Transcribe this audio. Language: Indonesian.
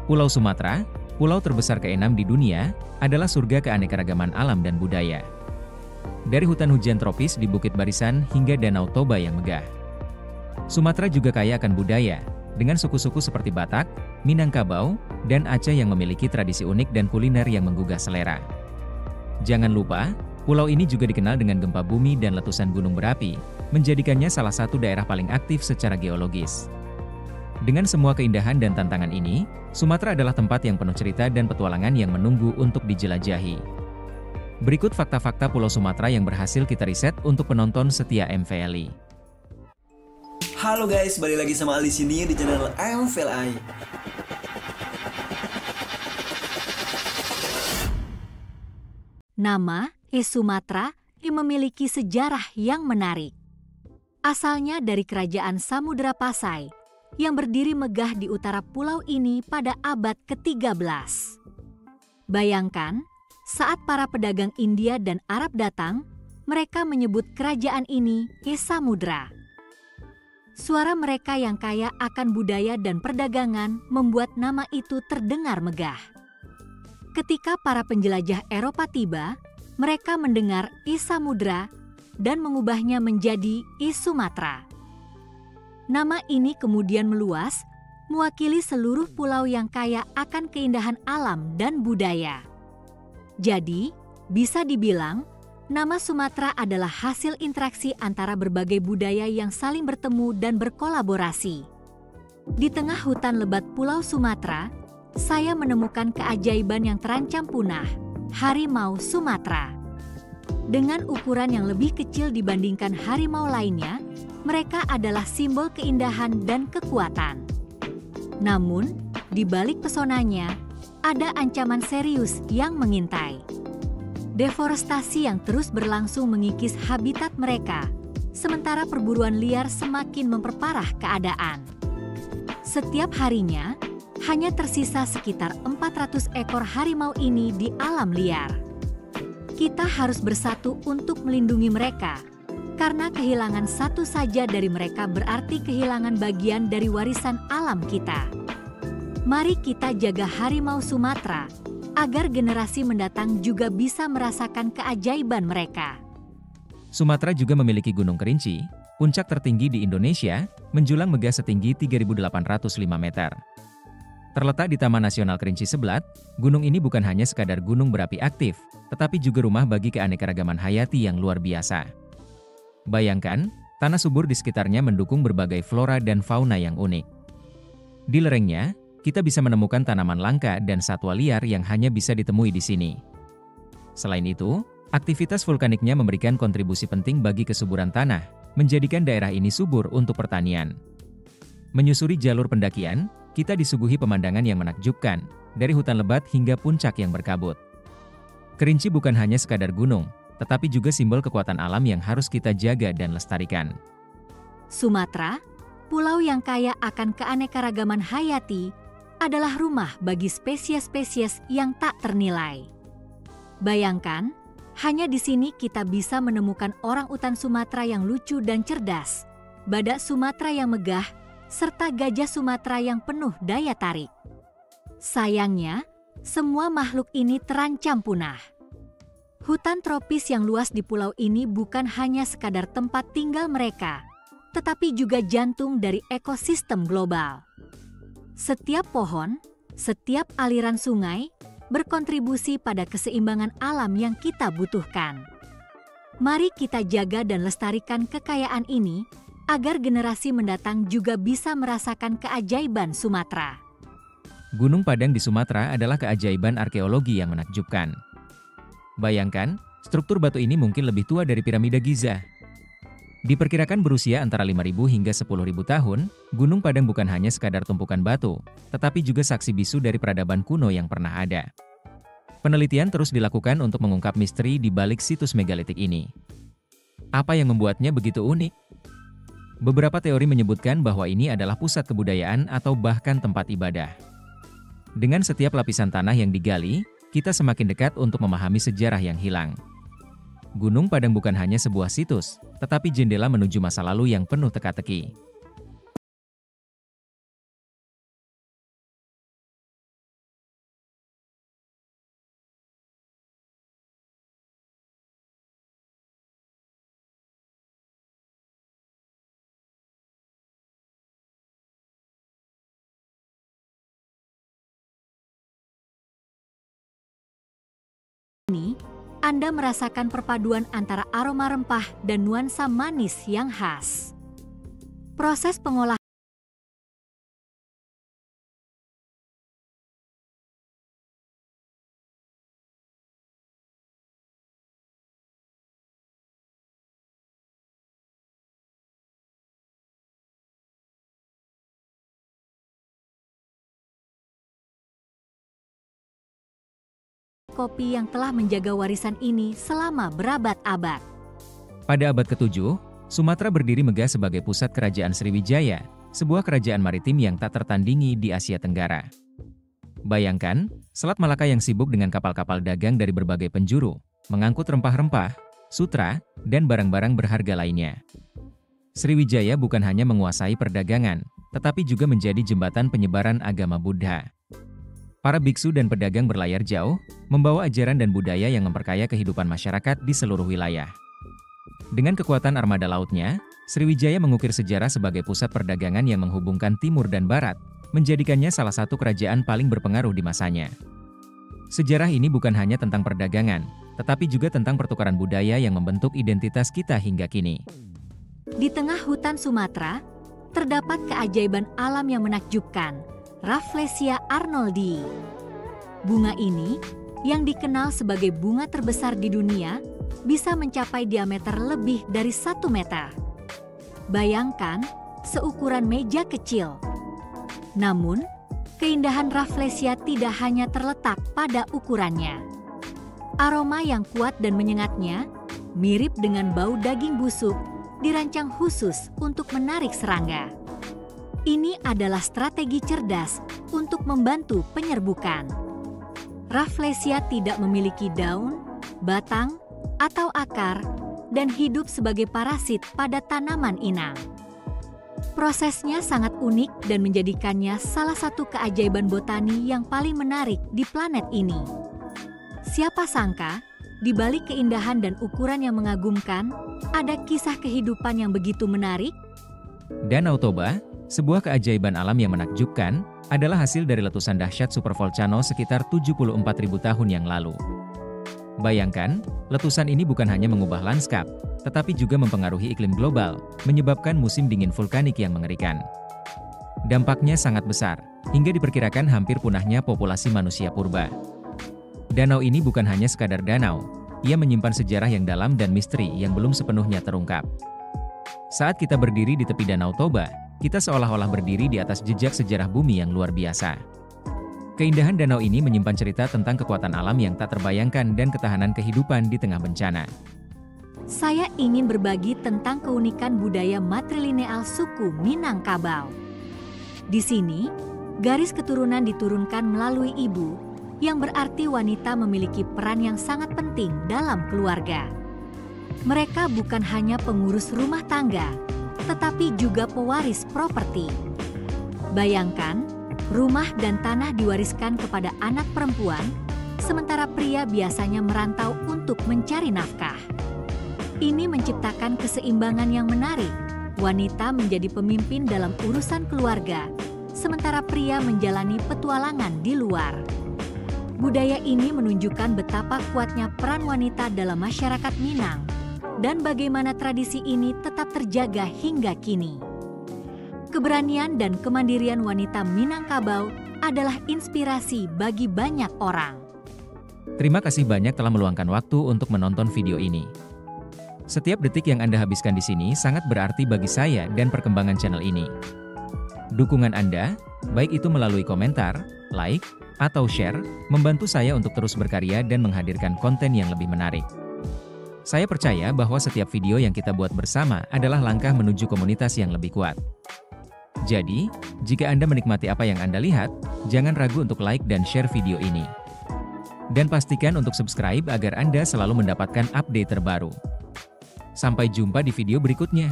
Pulau Sumatera, pulau terbesar ke-6 di dunia, adalah surga keanekaragaman alam dan budaya. Dari hutan hujan tropis di Bukit Barisan hingga Danau Toba yang megah. Sumatera juga kaya akan budaya, dengan suku-suku seperti Batak, Minangkabau, dan Aceh yang memiliki tradisi unik dan kuliner yang menggugah selera. Jangan lupa, pulau ini juga dikenal dengan gempa bumi dan letusan gunung berapi, menjadikannya salah satu daerah paling aktif secara geologis. Dengan semua keindahan dan tantangan ini, Sumatera adalah tempat yang penuh cerita dan petualangan yang menunggu untuk dijelajahi. Berikut fakta-fakta Pulau Sumatera yang berhasil kita riset untuk penonton setia MVLI. Halo guys, balik lagi sama Ali sini di channel MVLI. Nama Sumatera memiliki sejarah yang menarik. Asalnya dari kerajaan Samudra Pasai yang berdiri megah di utara pulau ini pada abad ke-13. Bayangkan, saat para pedagang India dan Arab datang, mereka menyebut kerajaan ini Samudra. Suara mereka yang kaya akan budaya dan perdagangan membuat nama itu terdengar megah. Ketika para penjelajah Eropa tiba, mereka mendengar Samudra dan mengubahnya menjadi Sumatera. Nama ini kemudian meluas, mewakili seluruh pulau yang kaya akan keindahan alam dan budaya. Jadi, bisa dibilang, nama Sumatera adalah hasil interaksi antara berbagai budaya yang saling bertemu dan berkolaborasi. Di tengah hutan lebat Pulau Sumatera, saya menemukan keajaiban yang terancam punah, harimau Sumatera. Dengan ukuran yang lebih kecil dibandingkan harimau lainnya, mereka adalah simbol keindahan dan kekuatan. Namun, di balik pesonanya, ada ancaman serius yang mengintai. Deforestasi yang terus berlangsung mengikis habitat mereka, sementara perburuan liar semakin memperparah keadaan. Setiap harinya, hanya tersisa sekitar 400 ekor harimau ini di alam liar. Kita harus bersatu untuk melindungi mereka, karena kehilangan satu saja dari mereka berarti kehilangan bagian dari warisan alam kita. Mari kita jaga harimau Sumatera, agar generasi mendatang juga bisa merasakan keajaiban mereka. Sumatera juga memiliki Gunung Kerinci, puncak tertinggi di Indonesia, menjulang megah setinggi 3.805 meter. Terletak di Taman Nasional Kerinci Seblat, gunung ini bukan hanya sekadar gunung berapi aktif, tetapi juga rumah bagi keanekaragaman hayati yang luar biasa. Bayangkan, tanah subur di sekitarnya mendukung berbagai flora dan fauna yang unik. Di lerengnya, kita bisa menemukan tanaman langka dan satwa liar yang hanya bisa ditemui di sini. Selain itu, aktivitas vulkaniknya memberikan kontribusi penting bagi kesuburan tanah, menjadikan daerah ini subur untuk pertanian. Menyusuri jalur pendakian, kita disuguhi pemandangan yang menakjubkan, dari hutan lebat hingga puncak yang berkabut. Kerinci bukan hanya sekadar gunung, tetapi juga simbol kekuatan alam yang harus kita jaga dan lestarikan. Sumatera, pulau yang kaya akan keanekaragaman hayati, adalah rumah bagi spesies-spesies yang tak ternilai. Bayangkan, hanya di sini kita bisa menemukan orangutan Sumatera yang lucu dan cerdas, badak Sumatera yang megah, serta gajah Sumatera yang penuh daya tarik. Sayangnya, semua makhluk ini terancam punah. Hutan tropis yang luas di pulau ini bukan hanya sekadar tempat tinggal mereka, tetapi juga jantung dari ekosistem global. Setiap pohon, setiap aliran sungai, berkontribusi pada keseimbangan alam yang kita butuhkan. Mari kita jaga dan lestarikan kekayaan ini, agar generasi mendatang juga bisa merasakan keajaiban Sumatera. Gunung Padang di Sumatera adalah keajaiban arkeologi yang menakjubkan. Bayangkan, struktur batu ini mungkin lebih tua dari piramida Giza. Diperkirakan berusia antara 5.000 hingga 10.000 tahun, Gunung Padang bukan hanya sekadar tumpukan batu, tetapi juga saksi bisu dari peradaban kuno yang pernah ada. Penelitian terus dilakukan untuk mengungkap misteri di balik situs megalitik ini. Apa yang membuatnya begitu unik? Beberapa teori menyebutkan bahwa ini adalah pusat kebudayaan atau bahkan tempat ibadah. Dengan setiap lapisan tanah yang digali, kita semakin dekat untuk memahami sejarah yang hilang. Gunung Padang bukan hanya sebuah situs, tetapi jendela menuju masa lalu yang penuh teka-teki. ini, Anda merasakan perpaduan antara aroma rempah dan nuansa manis yang khas. Proses pengolahan kopi yang telah menjaga warisan ini selama berabad-abad. Pada abad ke-7, Sumatera berdiri megah sebagai pusat kerajaan Sriwijaya, sebuah kerajaan maritim yang tak tertandingi di Asia Tenggara. Bayangkan, Selat Malaka yang sibuk dengan kapal-kapal dagang dari berbagai penjuru, mengangkut rempah-rempah, sutra, dan barang-barang berharga lainnya. Sriwijaya bukan hanya menguasai perdagangan, tetapi juga menjadi jembatan penyebaran agama Buddha. Para biksu dan pedagang berlayar jauh, membawa ajaran dan budaya yang memperkaya kehidupan masyarakat di seluruh wilayah. Dengan kekuatan armada lautnya, Sriwijaya mengukir sejarah sebagai pusat perdagangan yang menghubungkan timur dan barat, menjadikannya salah satu kerajaan paling berpengaruh di masanya. Sejarah ini bukan hanya tentang perdagangan, tetapi juga tentang pertukaran budaya yang membentuk identitas kita hingga kini. Di tengah hutan Sumatera, terdapat keajaiban alam yang menakjubkan, Rafflesia arnoldii. Bunga ini, yang dikenal sebagai bunga terbesar di dunia, bisa mencapai diameter lebih dari 1 meter. Bayangkan, seukuran meja kecil. Namun, keindahan Rafflesia tidak hanya terletak pada ukurannya. Aroma yang kuat dan menyengatnya, mirip dengan bau daging busuk, dirancang khusus untuk menarik serangga. Ini adalah strategi cerdas untuk membantu penyerbukan. Rafflesia tidak memiliki daun, batang, atau akar, dan hidup sebagai parasit pada tanaman inang. Prosesnya sangat unik dan menjadikannya salah satu keajaiban botani yang paling menarik di planet ini. Siapa sangka, di balik keindahan dan ukuran yang mengagumkan, ada kisah kehidupan yang begitu menarik? Danau Toba, sebuah keajaiban alam yang menakjubkan, adalah hasil dari letusan dahsyat supervolcano sekitar 74.000 tahun yang lalu. Bayangkan, letusan ini bukan hanya mengubah lanskap, tetapi juga mempengaruhi iklim global, menyebabkan musim dingin vulkanik yang mengerikan. Dampaknya sangat besar, hingga diperkirakan hampir punahnya populasi manusia purba. Danau ini bukan hanya sekadar danau, ia menyimpan sejarah yang dalam dan misteri yang belum sepenuhnya terungkap. Saat kita berdiri di tepi Danau Toba, kita seolah-olah berdiri di atas jejak sejarah bumi yang luar biasa. Keindahan danau ini menyimpan cerita tentang kekuatan alam yang tak terbayangkan dan ketahanan kehidupan di tengah bencana. Saya ingin berbagi tentang keunikan budaya matrilineal suku Minangkabau. Di sini, garis keturunan diturunkan melalui ibu, yang berarti wanita memiliki peran yang sangat penting dalam keluarga. Mereka bukan hanya pengurus rumah tangga, tetapi juga pewaris properti. Bayangkan, rumah dan tanah diwariskan kepada anak perempuan, sementara pria biasanya merantau untuk mencari nafkah. Ini menciptakan keseimbangan yang menarik. Wanita menjadi pemimpin dalam urusan keluarga, sementara pria menjalani petualangan di luar. Budaya ini menunjukkan betapa kuatnya peran wanita dalam masyarakat Minang, dan bagaimana tradisi ini tetap terjaga hingga kini. Keberanian dan kemandirian wanita Minangkabau adalah inspirasi bagi banyak orang. Terima kasih banyak telah meluangkan waktu untuk menonton video ini. Setiap detik yang Anda habiskan di sini sangat berarti bagi saya dan perkembangan channel ini. Dukungan Anda, baik itu melalui komentar, like, atau share, membantu saya untuk terus berkarya dan menghadirkan konten yang lebih menarik. Saya percaya bahwa setiap video yang kita buat bersama adalah langkah menuju komunitas yang lebih kuat. Jadi, jika Anda menikmati apa yang Anda lihat, jangan ragu untuk like dan share video ini. Dan pastikan untuk subscribe agar Anda selalu mendapatkan update terbaru. Sampai jumpa di video berikutnya.